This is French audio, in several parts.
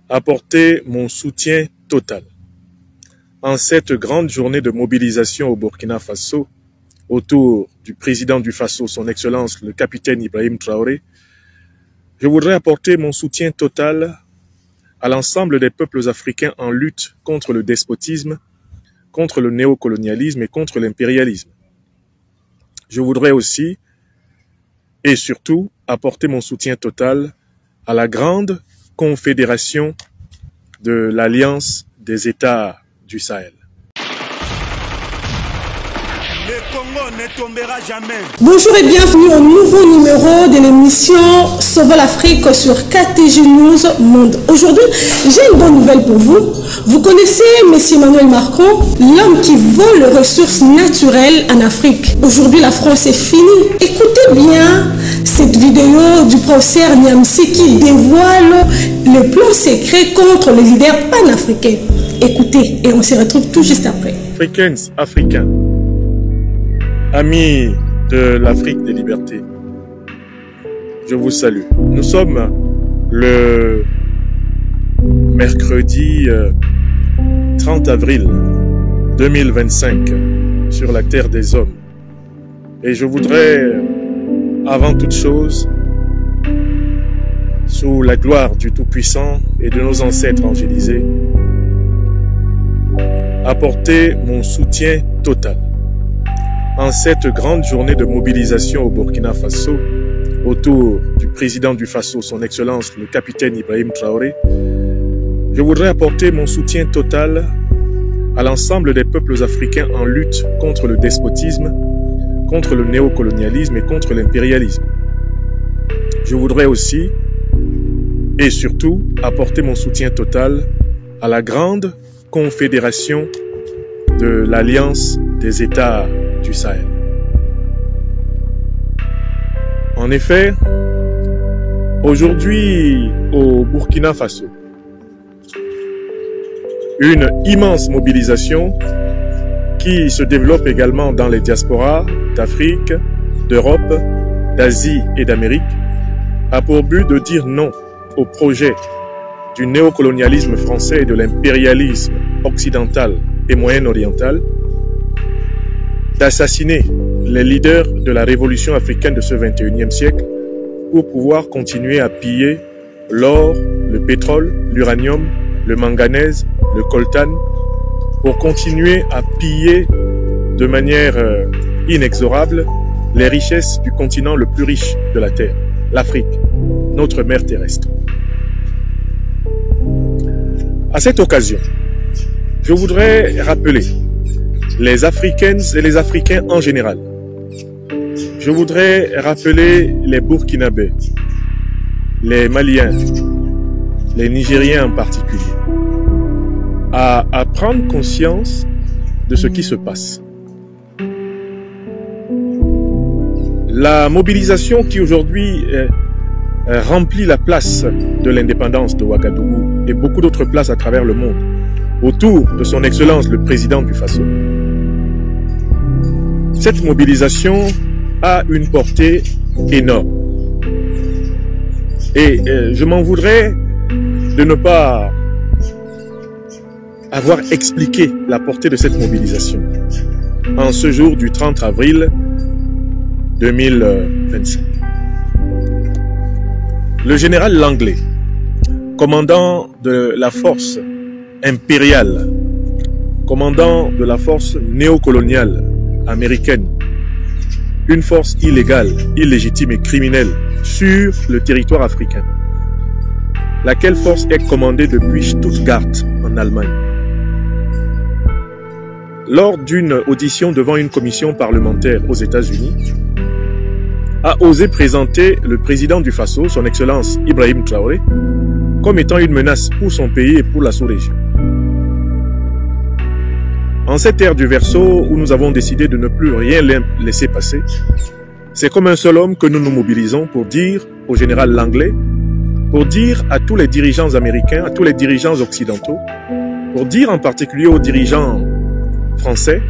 apporter mon soutien total en cette grande journée de mobilisation au Burkina Faso autour du président du Faso, son Excellence le capitaine Ibrahim Traoré. Je voudrais apporter mon soutien total à l'ensemble des peuples africains en lutte contre le despotisme, contre le néocolonialisme et contre l'impérialisme. Je voudrais aussi et surtout apporter mon soutien total à la grande confédération de l'Alliance des États du Sahel. Le Congo ne tombera jamais. Bonjour et bienvenue au nouveau numéro de l'émission Sauvons l'Afrique sur KTG News Monde. Aujourd'hui, j'ai une bonne nouvelle pour vous. Vous connaissez M. Emmanuel Macron, l'homme qui vole les ressources naturelles en Afrique. Aujourd'hui, la France est finie. Écoutez bien cette vidéo du professeur Niamsi qui dévoile le plan secret contre les leaders panafricains. Écoutez et on se retrouve tout juste après. Africains, amis de l'Afrique des libertés, je vous salue. Nous sommes le mercredi 30 avril 2025 sur la terre des hommes. Et je voudrais, avant toute chose, sous la gloire du Tout-Puissant et de nos ancêtres angélisés, apporter mon soutien total en cette grande journée de mobilisation au Burkina Faso autour du président du Faso, son Excellence le capitaine Ibrahim Traoré. Je voudrais apporter mon soutien total à l'ensemble des peuples africains en lutte contre le despotisme, contre le néocolonialisme et contre l'impérialisme. Je voudrais aussi et surtout apporter mon soutien total à la grande confédération de l'Alliance des États du Sahel. En effet, aujourd'hui au Burkina Faso, une immense mobilisation qui se développe également dans les diasporas d'Afrique, d'Europe, d'Asie et d'Amérique a pour but de dire non au projet du néocolonialisme français et de l'impérialisme occidental et moyen-oriental, d'assassiner les leaders de la révolution africaine de ce 21e siècle pour pouvoir continuer à piller l'or, le pétrole, l'uranium, le manganèse, le coltan, pour continuer à piller de manière inexorable les richesses du continent le plus riche de la Terre, l'Afrique, notre mère terrestre. À cette occasion, je voudrais rappeler les Africaines et les Africains en général. Je voudrais rappeler les Burkinabés, les Maliens, les Nigériens en particulier, à prendre conscience de ce qui se passe. La mobilisation qui aujourd'hui remplit la place de l'indépendance de Ouagadougou et beaucoup d'autres places à travers le monde, autour de son Excellence le président du Faso. Cette mobilisation a une portée énorme. Et je m'en voudrais de ne pas avoir expliqué la portée de cette mobilisation en ce jour du 30 avril 2025. Le général Langley, commandant de la force impériale, commandant de la force néocoloniale américaine, une force illégale, illégitime et criminelle sur le territoire africain, laquelle force est commandée depuis Stuttgart en Allemagne. Lors d'une audition devant une commission parlementaire aux États-Unis, a osé présenter le président du Faso, son Excellence Ibrahim Traoré, comme étant une menace pour son pays et pour la sous-région. En cette ère du Verseau où nous avons décidé de ne plus rien laisser passer, c'est comme un seul homme que nous nous mobilisons pour dire au général Langley, pour dire à tous les dirigeants américains, à tous les dirigeants occidentaux, pour dire en particulier aux dirigeants français,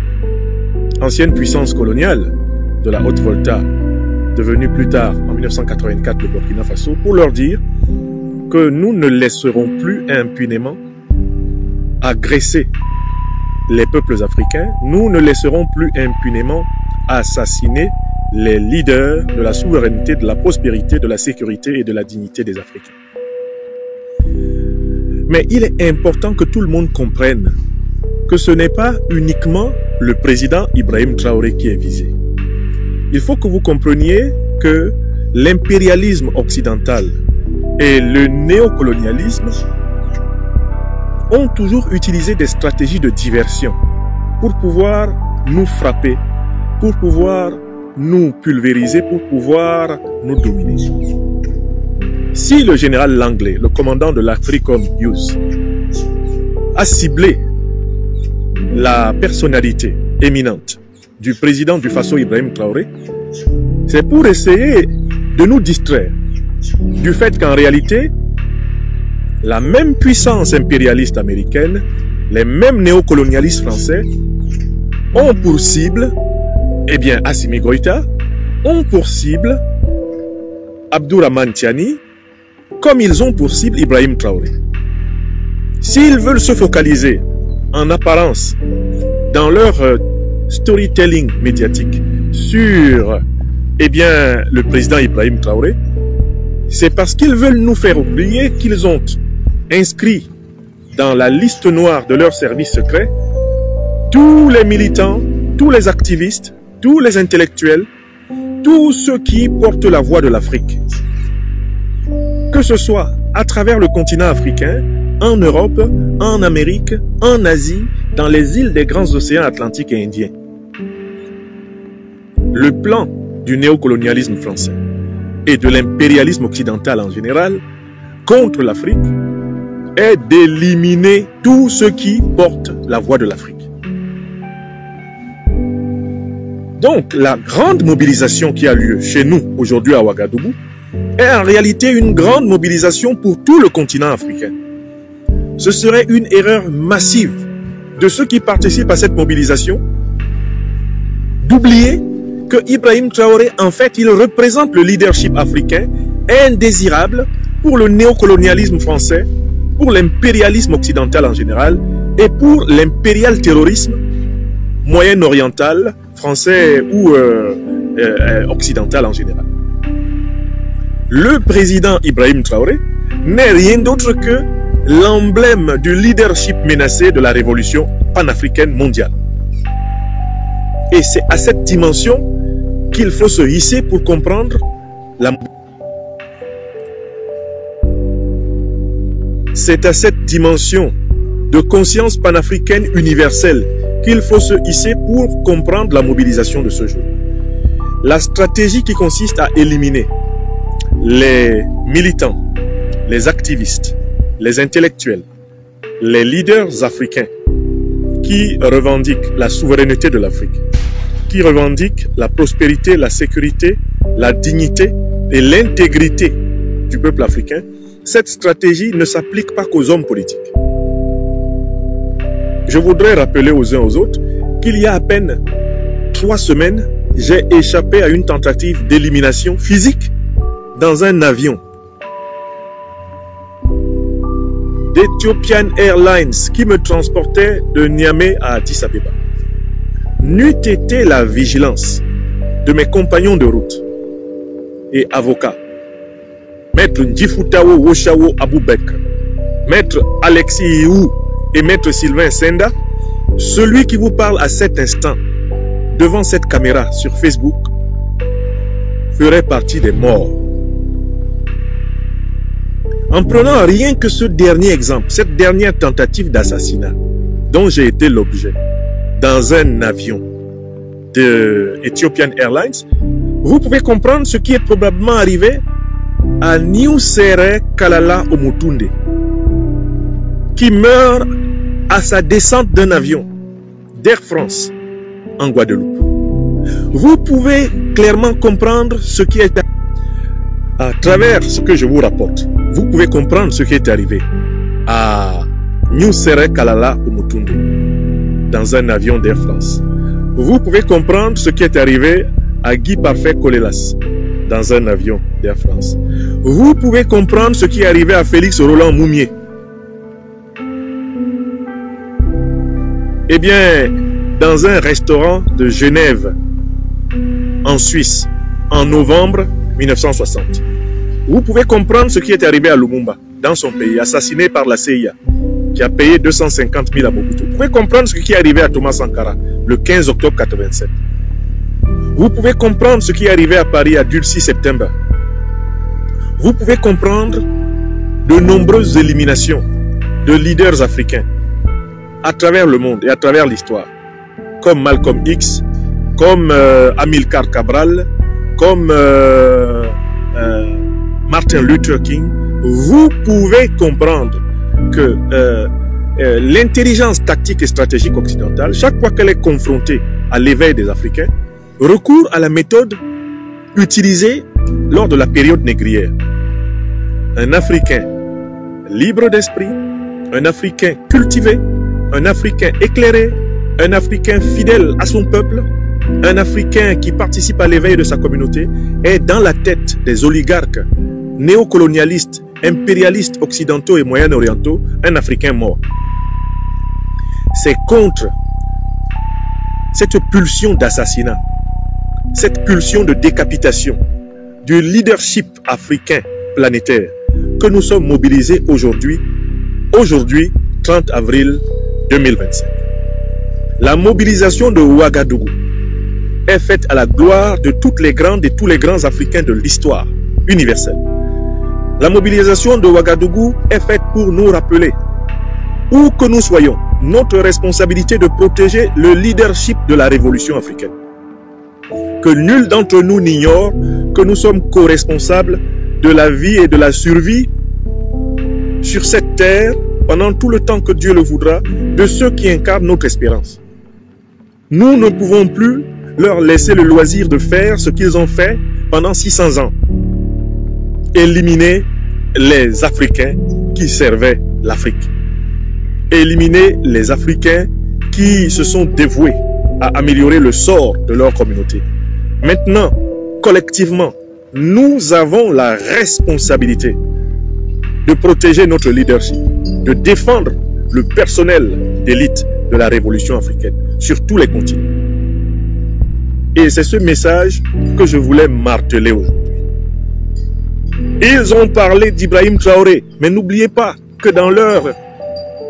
ancienne puissance coloniale de la Haute-Volta, devenue plus tard en 1984 le Burkina Faso, pour leur dire que nous ne laisserons plus impunément agresser les peuples africains, nous ne laisserons plus impunément assassiner les leaders de la souveraineté, de la prospérité, de la sécurité et de la dignité des Africains. Mais il est important que tout le monde comprenne que ce n'est pas uniquement le président Ibrahim Traoré qui est visé. Il faut que vous compreniez que l'impérialisme occidental et le néocolonialisme ont toujours utilisé des stratégies de diversion pour pouvoir nous frapper, pour pouvoir nous pulvériser, pour pouvoir nous dominer. Si le général Langley, le commandant de l'Africom Youth, a ciblé la personnalité éminente du président du Faso Ibrahim Traoré, c'est pour essayer de nous distraire du fait qu'en réalité, la même puissance impérialiste américaine, les mêmes néocolonialistes français ont pour cible, eh bien, Assimi Goïta, ont pour cible Abdourahmane Tiani, comme ils ont pour cible Ibrahim Traoré. S'ils veulent se focaliser en apparence dans leur storytelling médiatique sur, eh bien, le président Ibrahim Traoré, c'est parce qu'ils veulent nous faire oublier qu'ils ont inscrit dans la liste noire de leurs services secrets tous les militants, tous les activistes, tous les intellectuels, tous ceux qui portent la voix de l'Afrique. Que ce soit à travers le continent africain, en Europe, en Amérique, en Asie, dans les îles des grands océans Atlantiques et Indiens. Le plan du néocolonialisme français et de l'impérialisme occidental en général contre l'Afrique est d'éliminer tous ceux qui portent la voix de l'Afrique. Donc, la grande mobilisation qui a lieu chez nous aujourd'hui à Ouagadougou est en réalité une grande mobilisation pour tout le continent africain. Ce serait une erreur massive de ceux qui participent à cette mobilisation d'oublier que Ibrahim Traoré, en fait, il représente le leadership africain indésirable pour le néocolonialisme français, pour l'impérialisme occidental en général et pour l'impérial terrorisme moyen-oriental, français ou occidental en général. Le président Ibrahim Traoré n'est rien d'autre que l'emblème du leadership menacé de la révolution panafricaine mondiale. Et c'est à cette dimension qu'il faut se hisser pour comprendre la... C'est à cette dimension de conscience panafricaine universelle qu'il faut se hisser pour comprendre la mobilisation de ce jour. La stratégie qui consiste à éliminer les militants, les activistes, les intellectuels, les leaders africains qui revendiquent la souveraineté de l'Afrique, qui revendiquent la prospérité, la sécurité, la dignité et l'intégrité du peuple africain, cette stratégie ne s'applique pas qu'aux hommes politiques. Je voudrais rappeler aux uns aux autres qu'il y a à peine 3 semaines, j'ai échappé à une tentative d'élimination physique dans un avion d'Ethiopian Airlines qui me transportait de Niamey à Addis Abeba. N'eût été la vigilance de mes compagnons de route et avocats, Maître Ndjifutawo Woshawo Aboubek, Maître Alexis Iou et Maître Sylvain Senda, celui qui vous parle à cet instant devant cette caméra sur Facebook ferait partie des morts. En prenant rien que ce dernier exemple, cette dernière tentative d'assassinat dont j'ai été l'objet dans un avion de Ethiopian Airlines, vous pouvez comprendre ce qui est probablement arrivé à Niusere Kalala Omutunde, qui meurt à sa descente d'un avion d'Air France en Guadeloupe. Vous pouvez clairement comprendre ce qui est à travers ce que je vous rapporte. Vous pouvez comprendre ce qui est arrivé à Niusere Kalala Omutunde dans un avion d'Air France. Vous pouvez comprendre ce qui est arrivé à Guy Parfait Kolelas dans un avion d'Air France. Vous pouvez comprendre ce qui est arrivé à Félix Roland Moumié. Eh bien, dans un restaurant de Genève, en Suisse, en novembre 1960. Vous pouvez comprendre ce qui est arrivé à Lumumba, dans son pays, assassiné par la CIA, qui a payé 250 000 à Mobutu. Vous pouvez comprendre ce qui est arrivé à Thomas Sankara, le 15 octobre 87. Vous pouvez comprendre ce qui est arrivé à Paris à 6 septembre. Vous pouvez comprendre de nombreuses éliminations de leaders africains à travers le monde et à travers l'histoire, comme Malcolm X, comme Amilcar Cabral, comme Martin Luther King. Vous pouvez comprendre que l'intelligence tactique et stratégique occidentale, chaque fois qu'elle est confrontée à l'éveil des Africains, recourt à la méthode utilisée lors de la période négrière. Un Africain libre d'esprit, un Africain cultivé, un Africain éclairé, un Africain fidèle à son peuple, un Africain qui participe à l'éveil de sa communauté est dans la tête des oligarques néocolonialistes, impérialistes occidentaux et moyen-orientaux, un Africain mort. C'est contre cette pulsion d'assassinat, cette pulsion de décapitation du leadership africain planétaire que nous sommes mobilisés aujourd'hui, 30 avril 2025. La mobilisation de Ouagadougou est faite à la gloire de toutes les grandes et tous les grands Africains de l'histoire universelle. La mobilisation de Ouagadougou est faite pour nous rappeler, où que nous soyons, notre responsabilité de protéger le leadership de la révolution africaine. Que nul d'entre nous n'ignore que nous sommes co-responsables de la vie et de la survie sur cette terre pendant tout le temps que Dieu le voudra, de ceux qui incarnent notre espérance. Nous ne pouvons plus leur laisser le loisir de faire ce qu'ils ont fait pendant 600 ans. Éliminer les Africains qui servaient l'Afrique. Éliminer les Africains qui se sont dévoués à améliorer le sort de leur communauté. Maintenant, collectivement, nous avons la responsabilité de protéger notre leadership, de défendre le personnel d'élite de la révolution africaine sur tous les continents. Et c'est ce message que je voulais marteler aujourd'hui. Ils ont parlé d'Ibrahim Traoré, mais n'oubliez pas que dans leur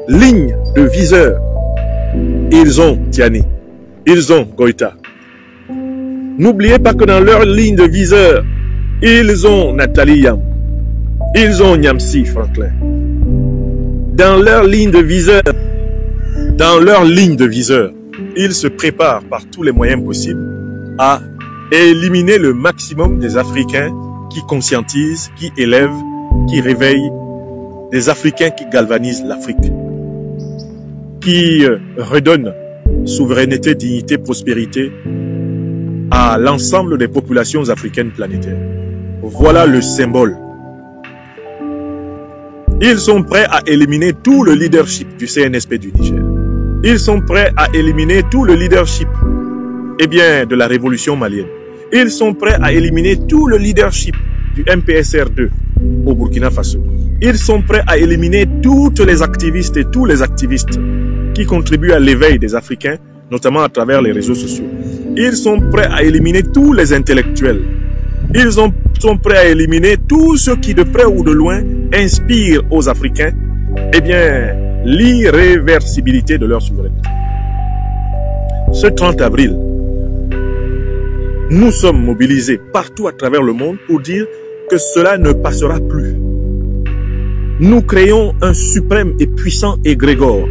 ligne de viseur, ils ont Tiani, ils ont Goïta. N'oubliez pas que dans leur ligne de viseur, ils ont Nathalie Yam, ils ont Nyamsi Franklin. Dans leur ligne de viseur, ils se préparent par tous les moyens possibles à éliminer le maximum des Africains qui conscientisent, qui élèvent, qui réveillent, des Africains qui galvanisent l'Afrique, qui redonnent souveraineté, dignité, prospérité à l'ensemble des populations africaines planétaires. Voilà le symbole. Ils sont prêts à éliminer tout le leadership du CNSP du Niger. Ils sont prêts à éliminer tout le leadership de la révolution malienne. Ils sont prêts à éliminer tout le leadership du MPSR2 au Burkina Faso. Ils sont prêts à éliminer toutes les activistes et tous les activistes qui contribuent à l'éveil des Africains, notamment à travers les réseaux sociaux. Ils sont prêts à éliminer tous les intellectuels. Ils sont prêts à éliminer tous ceux qui, de près ou de loin, inspirent aux Africains l'irréversibilité de leur souveraineté. Ce 30 avril, nous sommes mobilisés partout à travers le monde pour dire que cela ne passera plus. Nous créons un suprême et puissant égrégore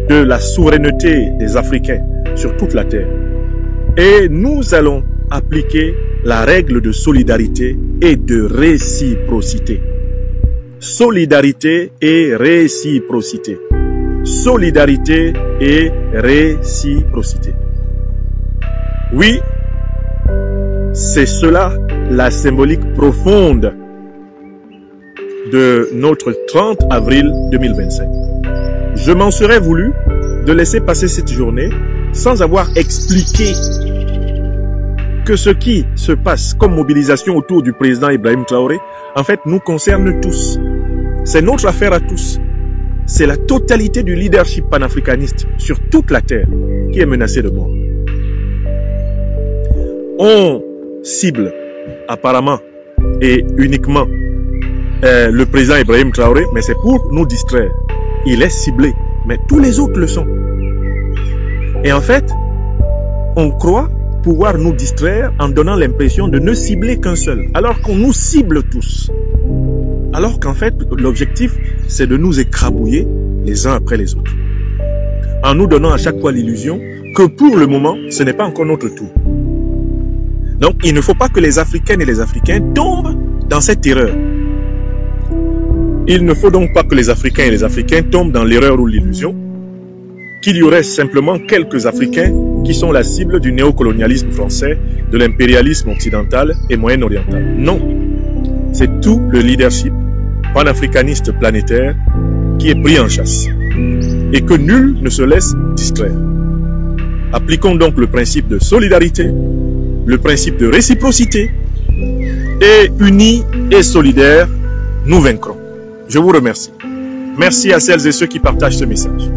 de la souveraineté des Africains sur toute la terre. Et nous allons appliquer la règle de solidarité et de réciprocité. Solidarité et réciprocité. Solidarité et réciprocité. Oui, c'est cela la symbolique profonde de notre 30 avril 2025. Je m'en serais voulu de laisser passer cette journée sans avoir expliqué que ce qui se passe comme mobilisation autour du président Ibrahim Traoré, en fait, nous concerne tous. C'est notre affaire à tous. C'est la totalité du leadership panafricaniste sur toute la terre qui est menacée de mort. On cible apparemment et uniquement le président Ibrahim Traoré, mais c'est pour nous distraire. Il est ciblé, mais tous les autres le sont. Et en fait, on croit pouvoir nous distraire en donnant l'impression de ne cibler qu'un seul, alors qu'on nous cible tous. Alors qu'en fait, l'objectif, c'est de nous écrabouiller les uns après les autres. En nous donnant à chaque fois l'illusion que pour le moment, ce n'est pas encore notre tour. Donc, il ne faut pas que les Africaines et les Africains tombent dans cette erreur. Il ne faut donc pas que les Africains et les Africains tombent dans l'erreur ou l'illusion qu'il y aurait simplement quelques Africains qui sont la cible du néocolonialisme français, de l'impérialisme occidental et moyen-oriental. Non, c'est tout le leadership panafricaniste planétaire qui est pris en chasse et que nul ne se laisse distraire. Appliquons donc le principe de solidarité, le principe de réciprocité et unis et solidaires, nous vaincrons. Je vous remercie. Merci à celles et ceux qui partagent ce message.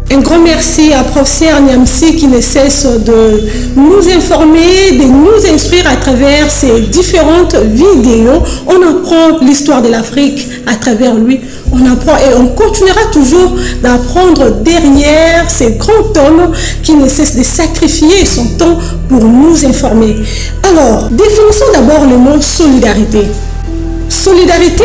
Un grand merci à professeur Niamsi qui ne cesse de nous informer, de nous instruire à travers ces différentes vidéos. On apprend l'histoire de l'Afrique à travers lui. On apprend et on continuera toujours d'apprendre derrière ces grands hommes qui ne cessent de sacrifier son temps pour nous informer. Alors, définissons d'abord le mot solidarité. Solidarité,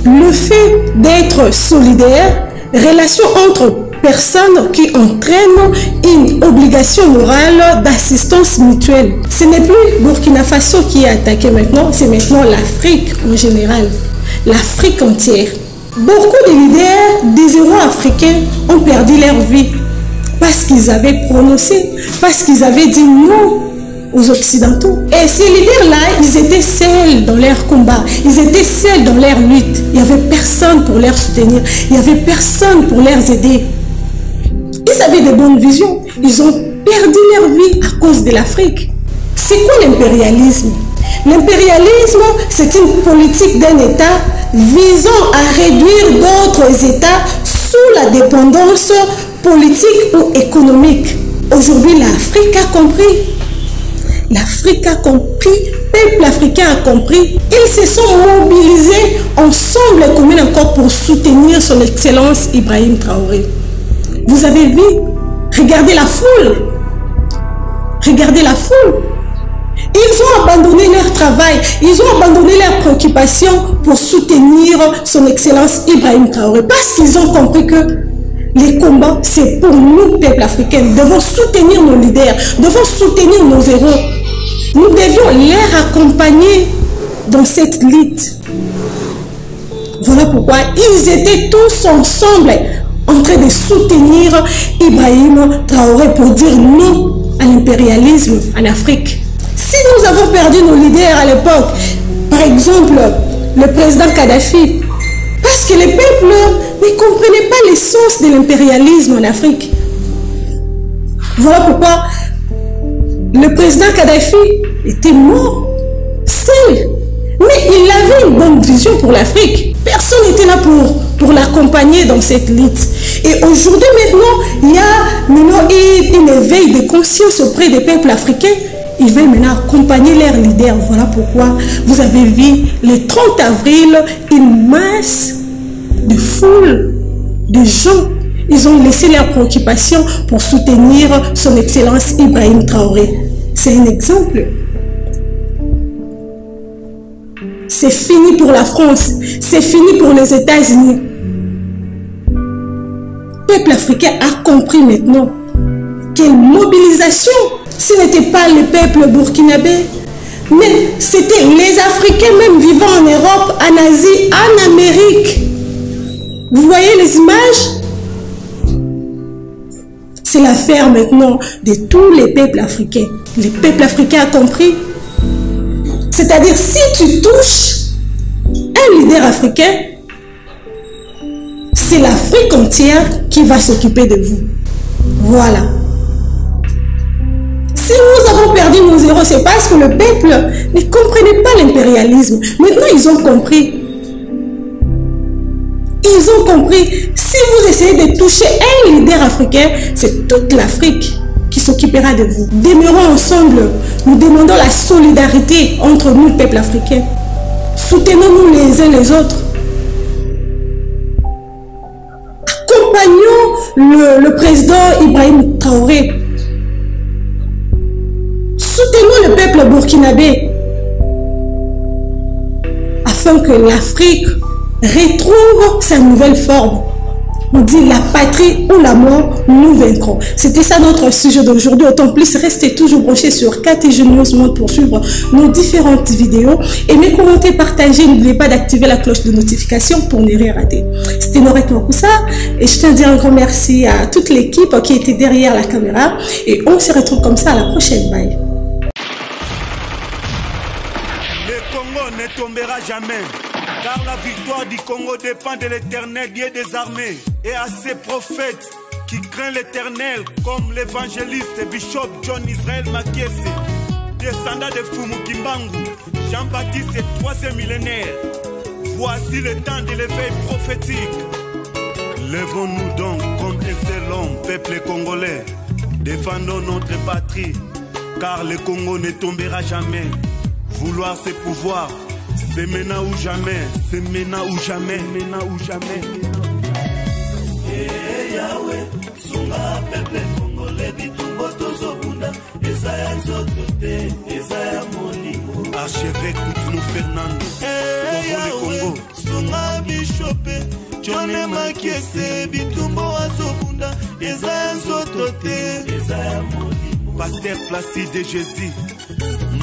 le fait d'être solidaire, relation entre personnes qui entraînent une obligation morale d'assistance mutuelle. Ce n'est plus Burkina Faso qui est attaqué maintenant, c'est maintenant l'Afrique en général, l'Afrique entière. Beaucoup de leaders des héros africains ont perdu leur vie parce qu'ils avaient prononcé, parce qu'ils avaient dit non aux Occidentaux. Et ces leaders-là, ils étaient seuls dans leur combat, ils étaient seuls dans leur lutte. Il n'y avait personne pour les soutenir, il n'y avait personne pour les aider. Ils avaient de bonnes visions, ils ont perdu leur vie à cause de l'Afrique. C'est quoi l'impérialisme? L'impérialisme, c'est une politique d'un État visant à réduire d'autres États sous la dépendance politique ou économique. Aujourd'hui, l'Afrique a compris. L'Afrique a compris, le peuple africain a compris. Ils se sont mobilisés ensemble et communs encore pour soutenir son Excellence Ibrahim Traoré. Vous avez vu? Regardez la foule. Regardez la foule. Ils ont abandonné leur travail, ils ont abandonné leurs préoccupations pour soutenir son Excellence Ibrahim Traoré. Parce qu'ils ont compris que les combats, c'est pour nous, peuple africain. Nous devons soutenir nos leaders, nous devons soutenir nos héros. Nous devions les accompagner dans cette lutte. Voilà pourquoi ils étaient tous ensemble en train de soutenir Ibrahim Traoré pour dire non à l'impérialisme en Afrique. Si nous avons perdu nos leaders à l'époque, par exemple le président Kadhafi, parce que les peuples ne comprenaient pas l'essence de l'impérialisme en Afrique. Voilà pourquoi le président Kadhafi était mort, seul. Mais il avait une bonne vision pour l'Afrique. Personne n'était là pour l'accompagner dans cette lutte. Et aujourd'hui maintenant, il y a une éveil de conscience auprès des peuples africains. Ils veulent maintenant accompagner leurs leaders. Voilà pourquoi vous avez vu le 30 avril, une masse de foule, de gens. Ils ont laissé leurs préoccupations pour soutenir son Excellence Ibrahim Traoré. C'est un exemple. C'est fini pour la France. C'est fini pour les États-Unis. Le peuple africain a compris maintenant quelle mobilisation. Ce n'était pas le peuple burkinabé, mais c'était les Africains même vivant en Europe, en Asie, en Amérique. Vous voyez les images? C'est l'affaire maintenant de tous les peuples africains. Les peuples africains ont compris. C'est-à-dire, si tu touches un leader africain, c'est l'Afrique entière qui va s'occuper de vous. Voilà. Si Si nous avons perdu nos héros, c'est parce que le peuple ne comprenait pas l'impérialisme. Maintenant, ils ont compris. Ils ont compris. Si vous essayez de toucher un leader africain, c'est toute l'Afrique qui s'occupera de vous. Demeurons ensemble. Nous demandons la solidarité entre nous, peuple africain. Soutenons-nous les uns les autres. Accompagnons le président Ibrahim Traoré. Soutenons le peuple burkinabé afin que l'Afrique retrouve sa nouvelle forme. On dit la patrie ou la mort, nous vaincrons. C'était ça notre sujet d'aujourd'hui. Autant plus, restez toujours branchés sur KTG News Monde pour suivre nos différentes vidéos. Aimez, commentez, partagez. N'oubliez pas d'activer la cloche de notification pour ne rien rater. C'était Norette Makusa et je tiens à dire un grand merci à toute l'équipe qui était derrière la caméra. Et on se retrouve comme ça à la prochaine. Bye. Le Congo ne tombera jamais. Car la victoire du Congo dépend de l'Éternel, Dieu des armées, et à ses prophètes qui craignent l'Éternel, comme l'évangéliste Bishop John Israel Makiese, descendant de Fumu Kimbangu, Jean-Baptiste et 3e millénaire. Voici le temps de l'éveil prophétique. Lèvons-nous donc comme un seul homme, peuple congolais. Défendons notre patrie, car le Congo ne tombera jamais. Vouloir c'est pouvoir. C'est maintenant ou jamais, c'est maintenant ou jamais, maintenant ou jamais. Yahweh, sunga peuple congolais, bitumbo tozobunda, Ezaya nzotote, Ezaya molimo. Archevêque Koutounou Fernando, Yahweh, sunga bishope, John Makiese, bitumbo azobunda, Ezaya nzotote, Ezaya molimo. Pasteur Placide de Jésus.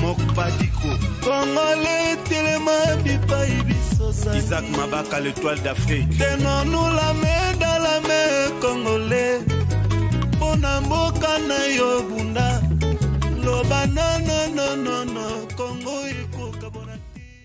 Mokpadiko Congolais Téléma Bipaï Bissosa Isaac Mabaka l'étoile d'Afrique. Tenons-nous la main dans la main Congolais. Bonamboka na yo bunda. Loba non non non non non Congo.